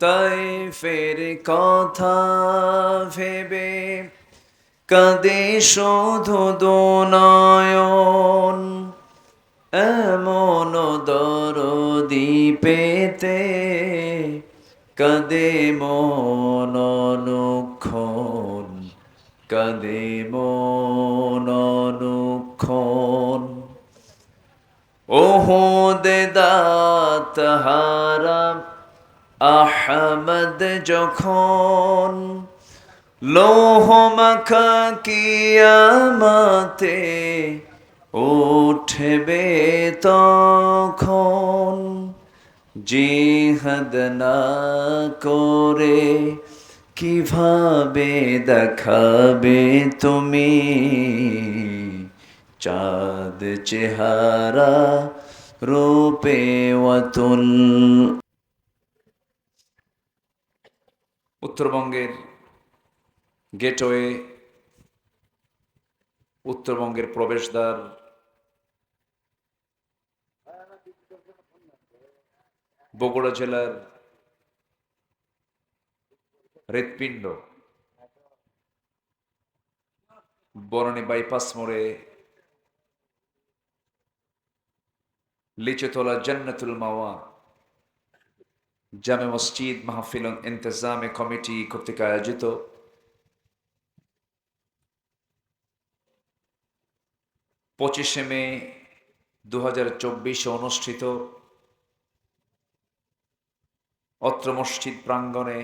তাইফের কথা ভেবে কাঁদে শুধু দুনয়ন, এমন দরদি পেতে কাঁদে মন অনুক্ষণ, কাঁদে মন অনুক্ষণ। ওহুদ দাঁত হারা আহমদ যখন লৌহ মাখা কিয়ামতে উঠবে তখন, জিহাদ না করে কিভাবে দেখাবে তুমি চাঁদ চেহারা রূপে ওয়াতুল। উত্তরবঙ্গের গেটওয়ে, উত্তরবঙ্গের প্রবেশদ্বার, বগুড়া জেলার হৃৎপিণ্ড বনানী বাইপাস মোড়ে লিচুতলা জান্নাতুল মাওয়া জামে মসজিদ মাহফিল ইন্তেজামে কমিটি কর্তৃক আয়োজিত 25শে মে 2024 অনুষ্ঠিত অত্র মসজিদ প্রাঙ্গণে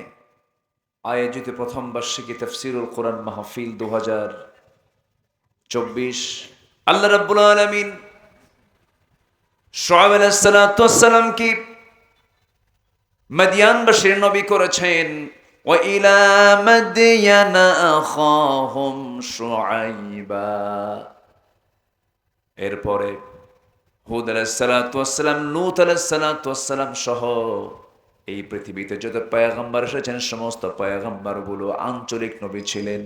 আয়োজিত প্রথম বার্ষিকী তাফসীরুল কোরআন মাহফিল 2024। আল্লাহ রাব্বুল আলামিন শুআয়ব আলাইহিস সালাতু ওয়াস সালাম কি মদিয়ানবাসীর নবী করেছেন। ওয়া ইলা মাদয়ানা আখাহুম শুআইবা। এরপরে হুদ আলাইহিস সালাতু ওয়াস সালাম, লূত আলাইহিস সালাতু ওয়াস সালাম সহ এই পৃথিবীতে যত পয়গম্বর এসেছেন সমস্ত পয়গম্বরগুলো আঞ্চলিক নবী ছিলেন,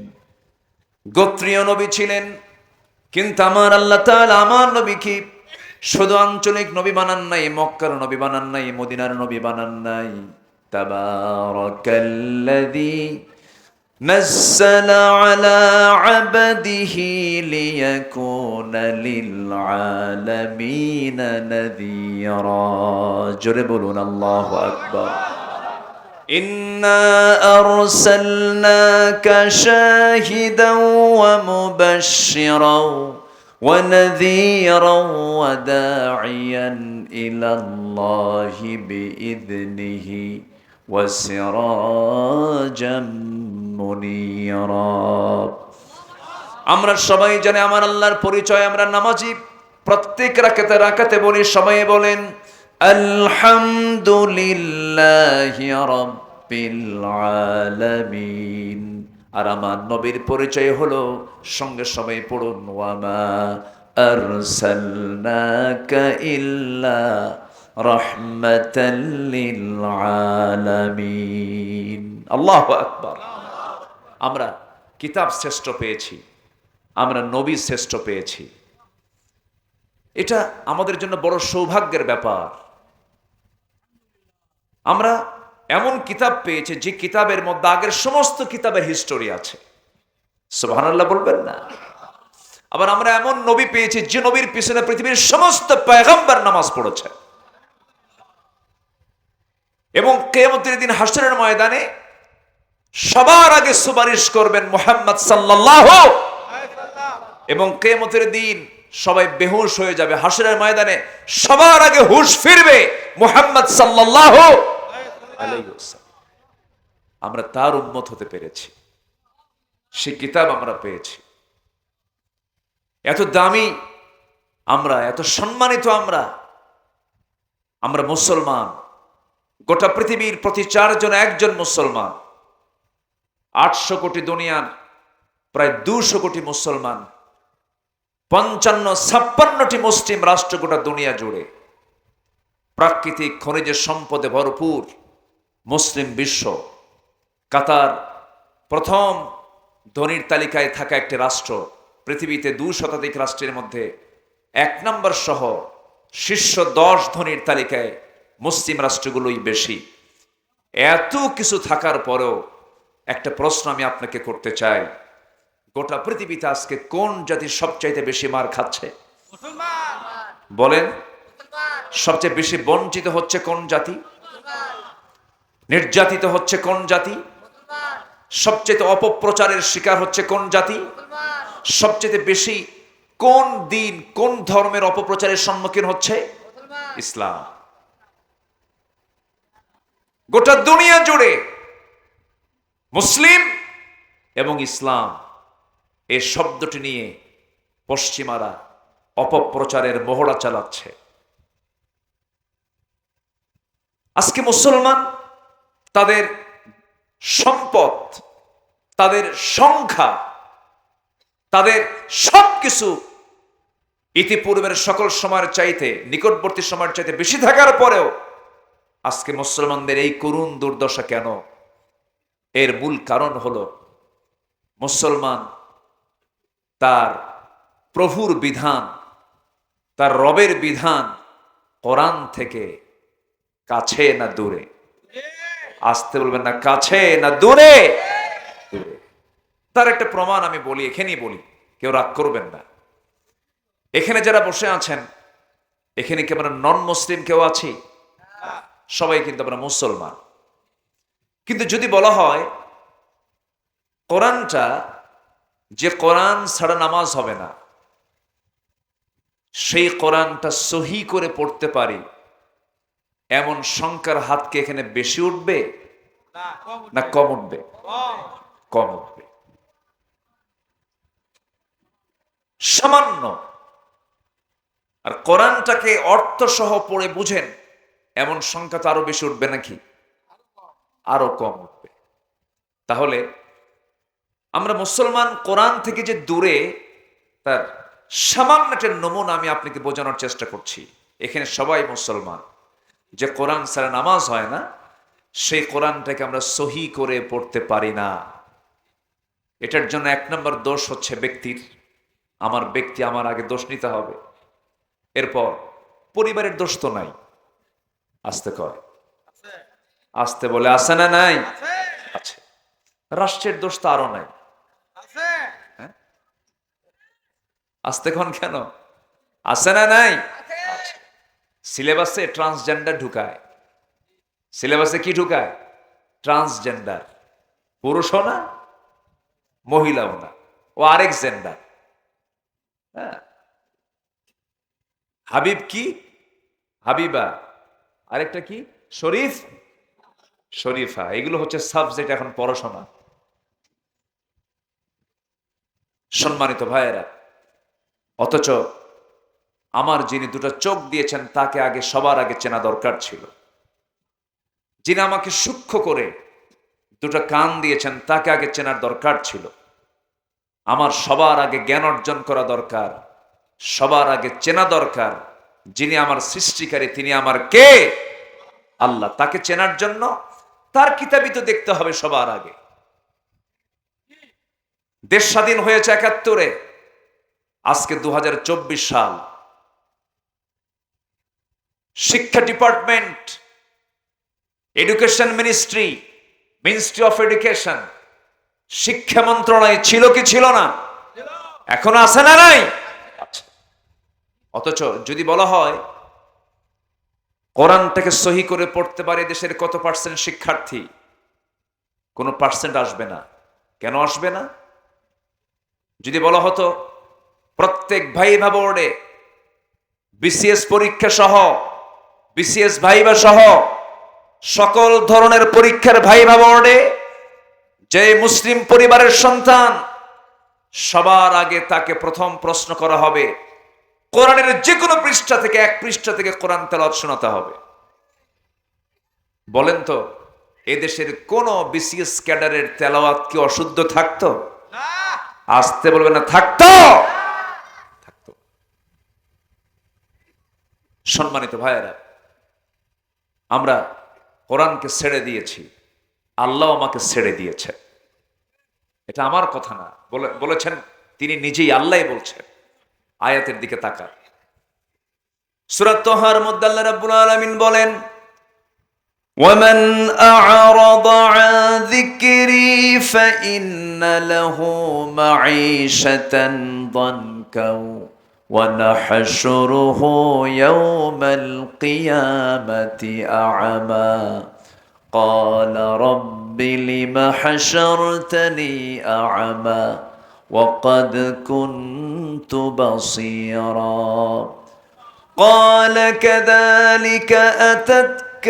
গোত্রীয় নবী ছিলেন। কিন্তু আমার আল্লাহ তাআলা আমার নবীকে শুধু আঞ্চলিক নবী বানান নাই, মক্কার নবী বানান নাই, মদিনার নবী বানান নাই। তাবারাকাল্লাযী নাযালা আলা আবদিহি লিয়াকুনা লিল আলামিনা নাযীরা। জোরে বলুন আল্লাহু আকবার। ইন্না আরসালনাকা শাহিদাও ওয়া মুবাশশিরাও ونذيرا وداعيا إلى الله بإذنه وسراجا منيرا। আমরা সবাই জানি আমার আল্লাহর পরিচয়। আমরা নামাজি, প্রত্যেক রাকাতে বলি, সবাই বলেন আলহামদুলিল্লাহি রাব্বিল আলামিন। আর আমার নবীর পরিচয় হলো, সঙ্গে সবাই পড়ুন, ওয়ামা আরসালনাকা ইল্লা রাহমাতাল লিল আলামিন। আল্লাহু আকবার। আমরা কিতাব শ্রেষ্ঠ পেয়েছি, আমরা নবী শ্রেষ্ঠ পেয়েছি। এটা আমাদের জন্য বড় সৌভাগ্যের ব্যাপার। আমরা এমন কিতাব পেয়েছে যে কিতাবের মধ্যে আগের সমস্ত কিতাবের হিস্টোরি আছে। সুবহানাল্লাহ বলবেন না? আবার আমরা এমন নবী পেয়েছি যে নবীর পিছনে পৃথিবীর সমস্ত পয়গম্বর নামাজ পড়েছে। এবং কিয়ামতের দিন হাশরের ময়দানে সবার আগে সুপারিশ করবেন মুহাম্মদ সাল্লাল্লাহু আলাইহি ওয়াসাল্লাম। এবং কিয়ামতের দিন সবাই বেহুশ হয়ে যাবে। হাশরের ময়দানে সবার আগে হুশ ফিরবে মুহাম্মদ সাল্লাল্লাহু আলাইহি ওয়াসাল্লাম। আমরা তার উম্মত হতে পেরেছি, সে কিতাব আমরা পেয়েছি। এত দামি আমরা, এত সম্মানিত আমরা মুসলমান। গোটা পৃথিবীর প্রতি 4 জন একজন মুসলমান। 800 কোটি দুনিয়ার প্রায় 200 কোটি মুসলমান, 55-56টি মুসলিম রাষ্ট্র গোটা দুনিয়া জুড়ে। প্রাকৃতিক খনিজের সম্পদে ভরপুর মুসলিম বিশ্ব। কাতার প্রথম ধনীর তালিকায় থাকা একটি রাষ্ট্র। পৃথিবীতে 2 শতাধিক রাষ্ট্রের মধ্যে 1 নম্বর সহ শীর্ষ 10 ধনীর তালিকায় মুসলিম রাষ্ট্রগুলোই বেশি। এত কিছু থাকার পরেও একটা প্রশ্ন আমি আপনাকে করতে চাই, গোটা পৃথিবীতে আজকে কোন জাতি সবচাইতে বেশি মার খাচ্ছে? বলেন, সবচেয়ে বেশি বঞ্চিত হচ্ছে কোন জাতি? নির্যাতিত হচ্ছে কোন জাতি? সবচেয়ে অপপ্রচারের শিকার হচ্ছে কোন জাতি? সবচেয়ে বেশি কোন দিন কোন ধর্মের অপপ্রচারের সম্মুখীন হচ্ছে? ইসলাম। গোটা দুনিয়া জুড়ে মুসলিম এবং ইসলাম এই শব্দটি নিয়ে পশ্চিমারা অপপ্রচারের মহড়া চালাচ্ছে। আজকে মুসলমান তাদের সম্পদ, তাদের সংখ্যা, তাদের সবকিছু ইতিপূর্বের সকল সময়ের চাইতে, নিকটবর্তী সময়ের চাইতে বেশি থাকার পরেও আজকে মুসলমানদের এই করুণ দুর্দশা কেন? এর মূল কারণ হলো মুসলমান তার প্রভুর বিধান, তার রবের বিধান কোরআন থেকে কাছে না দূরে? আসতে বলবেন না, কাছে না দূরে? তার একটা প্রমাণ আমি বলি, এখানেই বলি, কেউ রাগ করবেন না। এখানে যারা বসে আছেন, এখানে কি আমরা নন মুসলিম কেউ আছি? সবাই কিন্তু আমরা মুসলমান। কিন্তু যদি বলা হয় কোরআনটা, যে কোরআন ছাড়া নামাজ হবে না, সেই কোরআনটা সহি করে পড়তে পারি, এমন সংখ্যার হাত কি এখানে বেশি উঠবে না কম উঠবে? কম উঠবে। সামান্য। আর কোরআনটাকে অর্থ সহ পড়ে বুঝেন এমন সংখ্যা তো আরো বেশি উঠবে নাকি? আরো কম উঠবে। তাহলে আমরা মুসলমান কোরআন থেকে যে দূরে, তার সামান্য একটা নমুনা আমি আপনাকে বোঝানোর চেষ্টা করছি। এখানে সবাই মুসলমান। যে কোরআন ছাড়া নামাজ হয় না, সেই কোরআনটাকে আমরা সহি করে পড়তে পারি না। এটার জন্য এক নম্বর দোষ হচ্ছে ব্যক্তির। আমার আগে দোষ নিতে হবে। এরপর পরিবারের দোষ তো নাই। আসতে কয়, আসতে বলে আছে না নাই? আছে। রাষ্ট্রের দোষ তো আরো নাই। আসতে কোন কেন? আছে না নাই? সিলেবাসে ট্রান্সজেন্ডার ঢুকায়। সিলেবাসে কি ঢুকায়? ট্রান্সজেন্ডার। পুরুষও না, মহিলাও না, ও আরেক জেন্ডার। হাবিব কি? হাবিবা। আরেকটা কি? শরীফ, শরীফা। এগুলো হচ্ছে সাবজেক্ট এখন পড়াশোনা। সম্মানিত ভাইয়েরা, অথচ আমার যিনি দুটো চোখ দিয়েছেন তাকে আগে সবার আগে চেনা দরকার ছিল। যিনি আমাকে সূক্ষ্ম করে দুটো কান দিয়েছেন তাকে আগে চেনার দরকার ছিল। আমার সবার আগে জ্ঞান অর্জন করা দরকার, সবার আগে চেনা দরকার যিনি আমার সৃষ্টিকারী, তিনি আমার কে? আল্লাহ। তাকে চেনার জন্য তার কিতাবই তো দেখতে হবে সবার আগে। দেশ স্বাধীন হয়েছে ৭১-এ, আজকে ২০২৪ সাল। শিক্ষা department, education ministry, ministry of education, শিক্ষা মন্ত্রণালয় ছিল কি ছিল না? এখন আছে না নাই? অথচ যদি বলা হয় কোরআনটাকে সহি করে পড়তে পারে দেশের কত পার্সেন্ট শিক্ষার্থী, কোনো পার্সেন্ট আসবে না। কেন আসবে না? যদি বলা হতো প্রত্যেক ভাইভা বোর্ডে বিসিএস পরীক্ষা সহ, বিসিএস ভাইভা সহ সকল ধরনের পরীক্ষার ভাইভা বোর্ডে যে মুসলিম পরিবারের সন্তান, সবার আগে তাকে প্রথম প্রশ্ন করা হবে কোরআনের যে কোনো পৃষ্ঠা থেকে, এক পৃষ্ঠা থেকে কোরআন তেলাওয়াত শোনাতে হবে। বলেন তো, এদেশের কোন বিসিএস ক্যাডারের তেলাওয়াত কি অশুদ্ধ থাকতো? আসতে বলবে না, থাকতো? থাকতো। সম্মানিত ভাইয়েরা, আমরা কোরআনকে ছেড়ে দিয়েছি, আল্লাহ আমাকে ছেড়ে দিয়েছে। এটা আমার কথা না, বলেছেন তিনি নিজেই, আল্লাহই বলছেন। আয়াতের দিকে তাকান। সূরা তাহার মধ্যে আল্লাহ রাব্বুল আলামিন বলেন, ومن أعرض عن ذكري فإن له معيشة ضنكا ونحشره يوم القيامة أعمى قال رب لم حشرتني أعمى وقد كنت بصيرا قال كذلك أتتك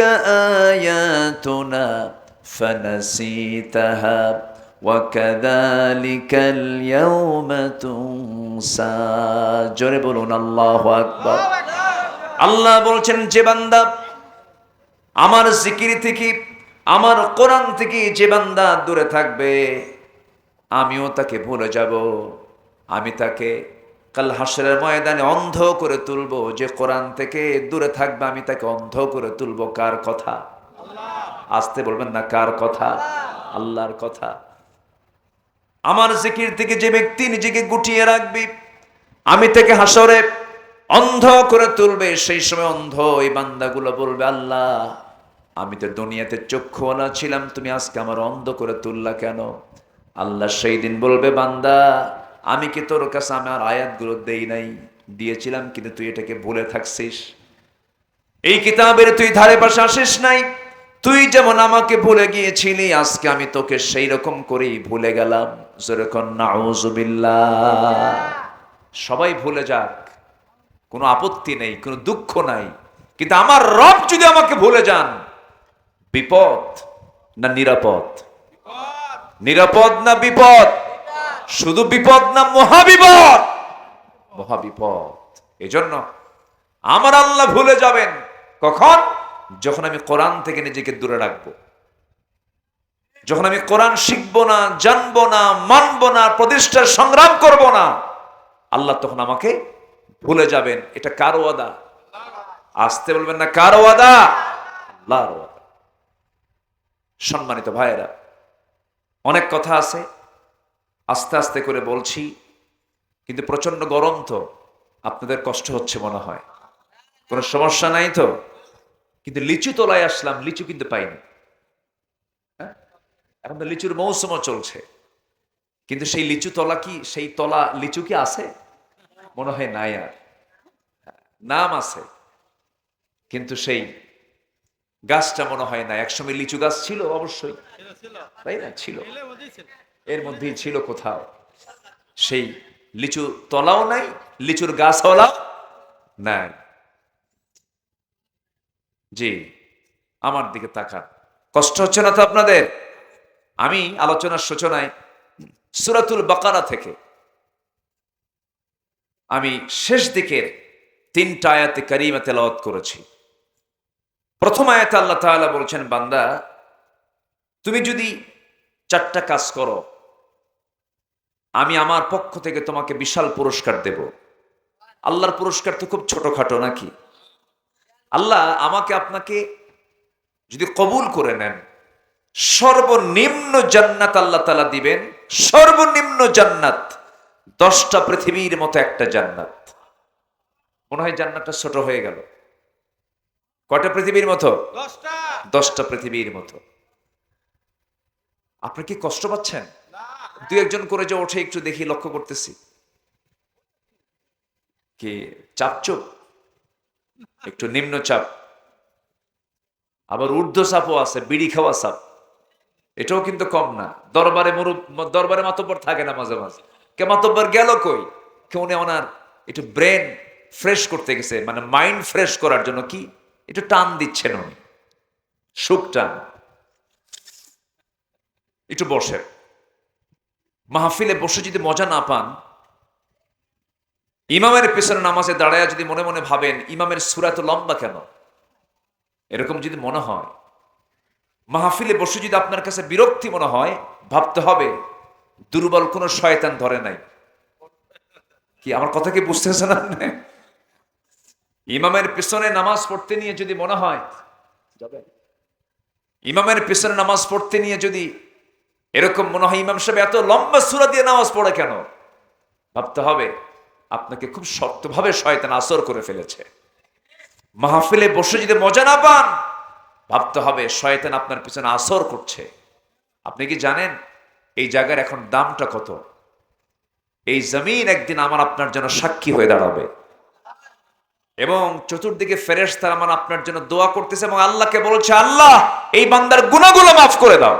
آياتنا فنسيتها وكذلك اليوم تنسى জোরে বলুন আল্লাহু আকবার। আল্লাহ বলছেন যে বান্দা আমার জিকির থেকে আমার কোরআন থেকে যে বান্দা দূরে থাকবে আমিও তাকে ভুলে যাব। আমি তাকে কাল হাসরের ময়দানে অন্ধ করে তুলবো। যে কোরআন থেকে দূরে থাকবে আমি তাকে অন্ধ করে তুলবো। কার কথা? আসতে বলবেন না, কার কথা? আল্লাহর কথা। আমার জিকির থেকে যে ব্যক্তি নিজেকে গুটিয়ে রাখবে আমি তাকে হাসরে অন্ধ করে তুলবে। সেই সময় অন্ধ এই বান্দাগুলো বলবে, আল্লাহ আমি তো দুনিয়াতে চক্ষুওয়ালা ছিলাম, তুমি আজকে আমার অন্ধ করে তুললা কেন? আল্লাহ সেই দিন বলবে, বান্দা আমি কি তোর কাছে আমার আয়াতগুলো দেই নাই? দিয়েছিলাম, কিন্তু তুই এটাকে ভুলে থাকছিস। এই কিতাবের তুই ধারে পাশে আসিস নাই। তুই যেমন আমাকে ভুলে গিয়েছিলি আজকে আমি তোকে সেই রকম করেই ভুলে গেলাম। যেরকম নাউযুবিল্লাহ। সবাই ভুলে যাক, কোনো আপত্তি নেই, কোনো দুঃখ নাই, কিন্তু আমার রব যদি আমাকে ভুলে যান বিপদ না নিরাপদ? নিরাপদ না বিপদ? শুধু বিপদ না মহাবিপদ? মহাবিপদ। এজন্য আমার আল্লাহ ভুলে যাবেন কখন? যখন আমি কোরআন থেকে নিজেকে দূরে রাখবো, যখন আমি কোরআন শিখবো না, জানবো না, মানবো না, প্রতিষ্ঠার সংগ্রাম করব না, আল্লাহ তখন আমাকে ভুলে যাবেন। এটা কার ওয়াদা? আসতে বলবেন না, কার ওয়াদা? আল্লাহর ওয়াদা। সম্মানিত ভাইয়েরা, অনেক কথা আছে, আস্তে আস্তে করে বলছি, কিন্তু প্রচন্ড গরম তো, আপনাদের কষ্ট হচ্ছে মনে হয়। কোনো সমস্যা নাই তো? কিন্তু লিচু তলায় আসলাম, লিচু কিন্তু পাইনি। এখন তো লিচুর মৌসুমও চলছে, কিন্তু সেই লিচু তলা কি, সেই তলা লিচু কি আছে? মনে হয় নাই। আর নাম আছে, কিন্তু সেই গাছটা মনে হয় না। একসময় লিচু গাছ ছিল অবশ্যই, তাই না? ছিল, এর মধ্যেই ছিল কোথাও। সেই লিচু তলাও নাই, লিচুর গাছওয়ালা নাই। জি, আমার দিকে তাকান। কষ্ট হচ্ছে না তো আপনাদের? আমি আলোচনার সূচনায় সূরাতুল বাকারা থেকে আমি শেষ দিকের 3টা আয়াতে কারিমা তেলাওয়াত করেছি। প্রথম আয়াতে আল্লাহ তাআলা বলছেন, বান্দা তুমি যদি 4টা কাজ করো আমি আমার পক্ষ থেকে তোমাকে বিশাল পুরস্কার দেব। আল্লাহর পুরস্কার তো খুব ছোটখাটো নাকি? আল্লাহ আমাকে আপনাকে যদি কবুল করে নেন, সর্বনিম্ন জান্নাত আল্লাহ তাআলা দিবেন। সর্বনিম্ন জান্নাত 10টা পৃথিবীর মতো একটা জান্নাত। মনে হয় জান্নাতটা ছোট হয়ে গেল। কয়টা পৃথিবীর মতো? 10টা পৃথিবীর মতো। আপনি কি কষ্ট পাচ্ছেন? দুই একজন করে যে ওঠে একটু দেখি, লক্ষ্য করতেছি। কি চাপচুপ? একটু নিম্ন চাপ, আবার ঊর্ধ্ব চাপও আছে, বিড়ি খাওয়া চাপ। এটাও কিন্তু কম না। দরবারে মাতব্বর থাকে না মাঝে মাঝে। কে মাতব্বর গেল কই? কেউ ওনার একটু ব্রেন ফ্রেশ করতে গেছে, মানে মাইন্ড ফ্রেশ করার জন্য কি একটু টান দিচ্ছেন উনি, সুখ টান। একটু বসে, মাহফিলে বসে যদি মজা না পান, ইমামের পেছনে নামাজে দাঁড়ায় যদি মনে মনে ভাবেন ইমামের সূরা এত লম্বা কেন, এরকম যদি মনে হয়, মাহফিলে বসে যদি আপনার কাছে বিরক্তি মনে হয়, ভাবতে হবে দুর্বল কোন শয়তান ধরে নাই। কি আমার কথা কি বুঝতেছেন আপনি? ইমামের পেছনে নামাজ পড়তে নিয়ে যদি মনে হয়, ইমামের পেছনে নামাজ পড়তে নিয়ে যদি এরকম মনে হয় ইমাম সাহেব এত লম্বা সূরা দিয়ে নামাজ পড়ে কেন, ভাবতে হবে আপনাকে খুব শক্তভাবে শয়তান আসর করে ফেলেছে। মাহফিলে বসে যদি মজা না পান, ভাবতে হবে শয়তান আপনার পিছনে আসর করছে। আপনি কি জানেন এই জায়গার এখন দামটা কত? এই জমিন একদিন আমার আপনার জন্য সাক্ষী হয়ে দাঁড়াবে এবং চতুর্দিকে ফেরেশতারা আমার আপনার জন্য দোয়া করতেছে এবং আল্লাহকে বলছে, আল্লাহ এই বান্দার গুনাহগুলো মাফ করে দাও।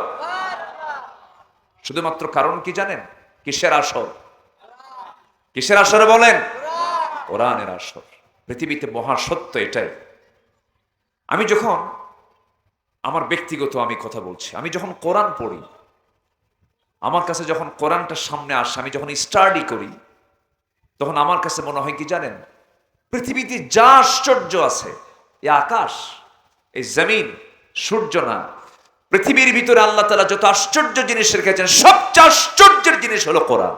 শুধুমাত্র কারণ কি জানেন? কিসের আসর? কিসের আসরে বলেন? কোরআনের আসর। পৃথিবীতে মহা সত্য এটাই। আমি যখন আমার ব্যক্তিগত আমি কথা বলছি, আমি যখন কোরআন পড়ি, আমার কাছে যখন কোরআনটা সামনে আসে, আমি যখন স্টাডি করি, তখন আমার কাছে মনে হয় কি জানেন, পৃথিবীতে যা আশ্চর্য আছে, এই আকাশ, এই জমিন, সূর্য না, পৃথিবীর ভিতরে আল্লাহ তাআলা যত আশ্চর্য জিনিস রেখেছেন, সবচেয়ে আশ্চর্যের জিনিস হলো কোরআন।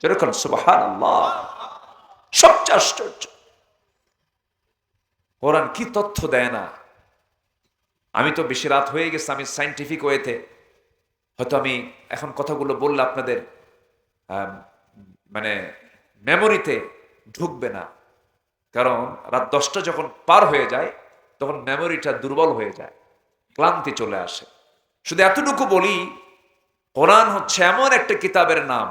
যেরকম সুবহানাল্লাহ, সবচেয়ে আশ্চর্য কোরআন কি তথ্য দেয় না। আমি তো বেশি রাত হয়ে গেছে, আমি সায়েন্টিফিক ওয়েতে হয়তো আমি এখন কথাগুলো বললে আপনাদের মানে মেমোরিতে ঢুকবে না, কারণ রাত 10টা যখন পার হয়ে যায় তখন মেমোরিটা দুর্বল হয়ে যায়, ক্লান্তি চলে আসে। শুধু এতটুকু বলি, কোরআন হচ্ছে এমন একটা কিতাবের নাম,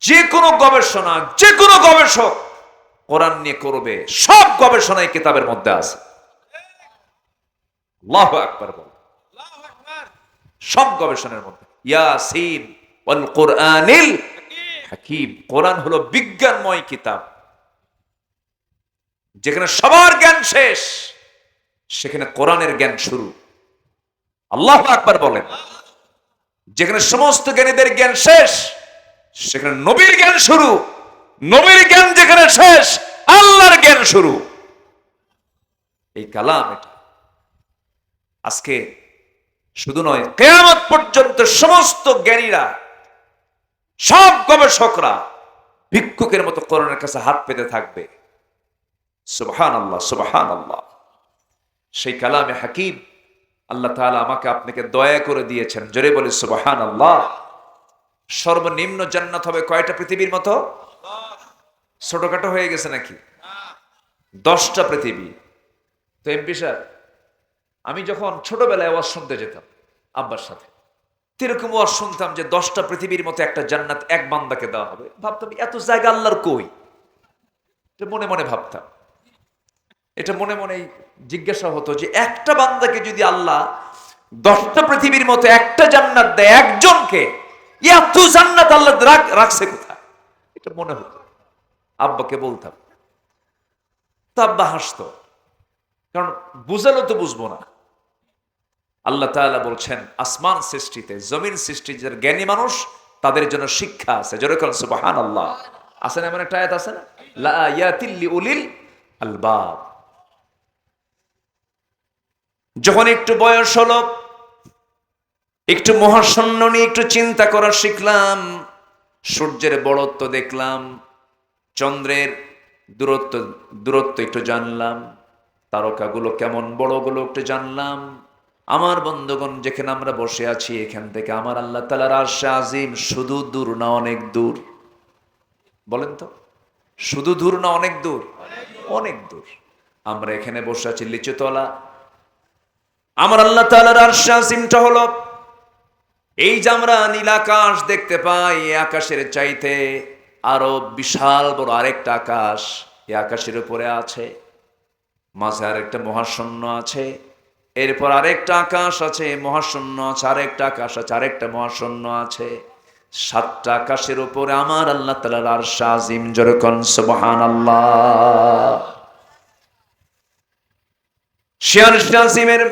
যে কোনো গবেষণা, যে কোনো গবেষক কোরআন নিয়ে করবে, সব গবেষণাই কিতাবের মধ্যে আছে। আল্লাহু আকবার বল। সব গবেষণার মধ্যে ইয়াসিন ওয়াল কুরআনিল হাকিম। কোরআন হলো বিজ্ঞানময় কিতাব, যেখানে সবার জ্ঞান শেষ, সেখানে কোরআনের জ্ঞান শুরু। আল্লাহু আকবার বলেন। যেখানে সমস্ত জ্ঞানীদের জ্ঞান শেষ, সেখানে নবীর জ্ঞান শুরু। নবীর জ্ঞান যেখানে শেষ, আল্লাহর জ্ঞান শুরু। এই কালাম এটা আজকে শুধু নয়, কিয়ামত পর্যন্ত সমস্ত জ্ঞানীরা, সব গবেষকরা ভিক্ষুকের মতো কোরআনের কাছে হাত পেতে থাকবে। সুবহানাল্লাহ, সুবহানাল্লাহ। সেই কালামে হাকিম আল্লাহ তাআলা আমাকে আপনাকে দয়া করে দিয়েছেন। জোরে বলে সুবহানাল্লাহ। সর্বনিম্ন জান্নাত হবে কয়টা পৃথিবীর মতো? ছোটখাটো হয়ে গেছে নাকি? 10টা পৃথিবী। তো এমপি স্যার, আমি যখন ছোটবেলায় ওয়াজ শুনতে যেতাম আব্বার সাথে, এরকম ওয়াজ শুনতাম যে 10টা পৃথিবীর মতো একটা জান্নাত এক বান্দাকে দেওয়া হবে। ভাবতাম এত জায়গা আল্লাহর কই? এটা মনে মনে ভাবতাম। এটা মনে মনে জিজ্ঞাসা হতো যে একটা বান্দাকে যদি আল্লাহ 10টা পৃথিবীর মতো একটা জান্নাত দেয় একজনকে, এত জান্নাত আল্লাহ রাখছে কোথায়? এটা মনে হতো, আব্বাকে বলতাম। তো আব্বা হাসতো, কারণ বুঝালো তো বুঝবো না। আল্লাহ তাআলা বলছেন আসমান সৃষ্টিতে, জমিন সৃষ্টিতে যারা জ্ঞানী মানুষ, তাদের জন্য শিক্ষা আছে। যেরকম সুবহানাল্লাহ আছে না, এমন একটা আয়াত আছে না, লা আয়াতিল লিউলিল আলবাব। যখন একটু বয়স হলো, একটু মহাশূন্য নিয়ে একটু চিন্তা করা শিখলাম, সূর্যের বড়ত্ব দেখলাম, চন্দ্রের দূরত্ব একটু জানলাম, তারকাগুলো কেমন বড়গুলো একটু জানলাম। আমার বন্ধুগণ, যেখানে আমরা বসে আছি, এখান থেকে আমার আল্লাহ তাআলার আরশ আজিম শুধু দূর না অনেক দূর? বলেন তো, শুধু দূর না অনেক দূর? অনেক দূর। আমরা এখানে বসে আছি লিচুতলা, আমার আল্লাহ তাআলার আরশ আজিমটা হলো, এই যে আমরা নীল আকাশ দেখতে পাই, এই আকাশের চাইতে আরো বিশাল বড় আরেকটা আকাশ এই আকাশের উপরে আছে, মাঝে আরেকটা মহাশূন্য আছে, এরপর আরেকটা আকাশ আছে, মহাশূন্য আছে, আরেকটা আকাশ আছে, আরেকটা মহাশূন্য আছে। 7টা আকাশের উপরে আমার আল্লাহ তাআলার আরশ আজিম। যেরকম সুবহানাল্লাহ। সে আরশ আজিমের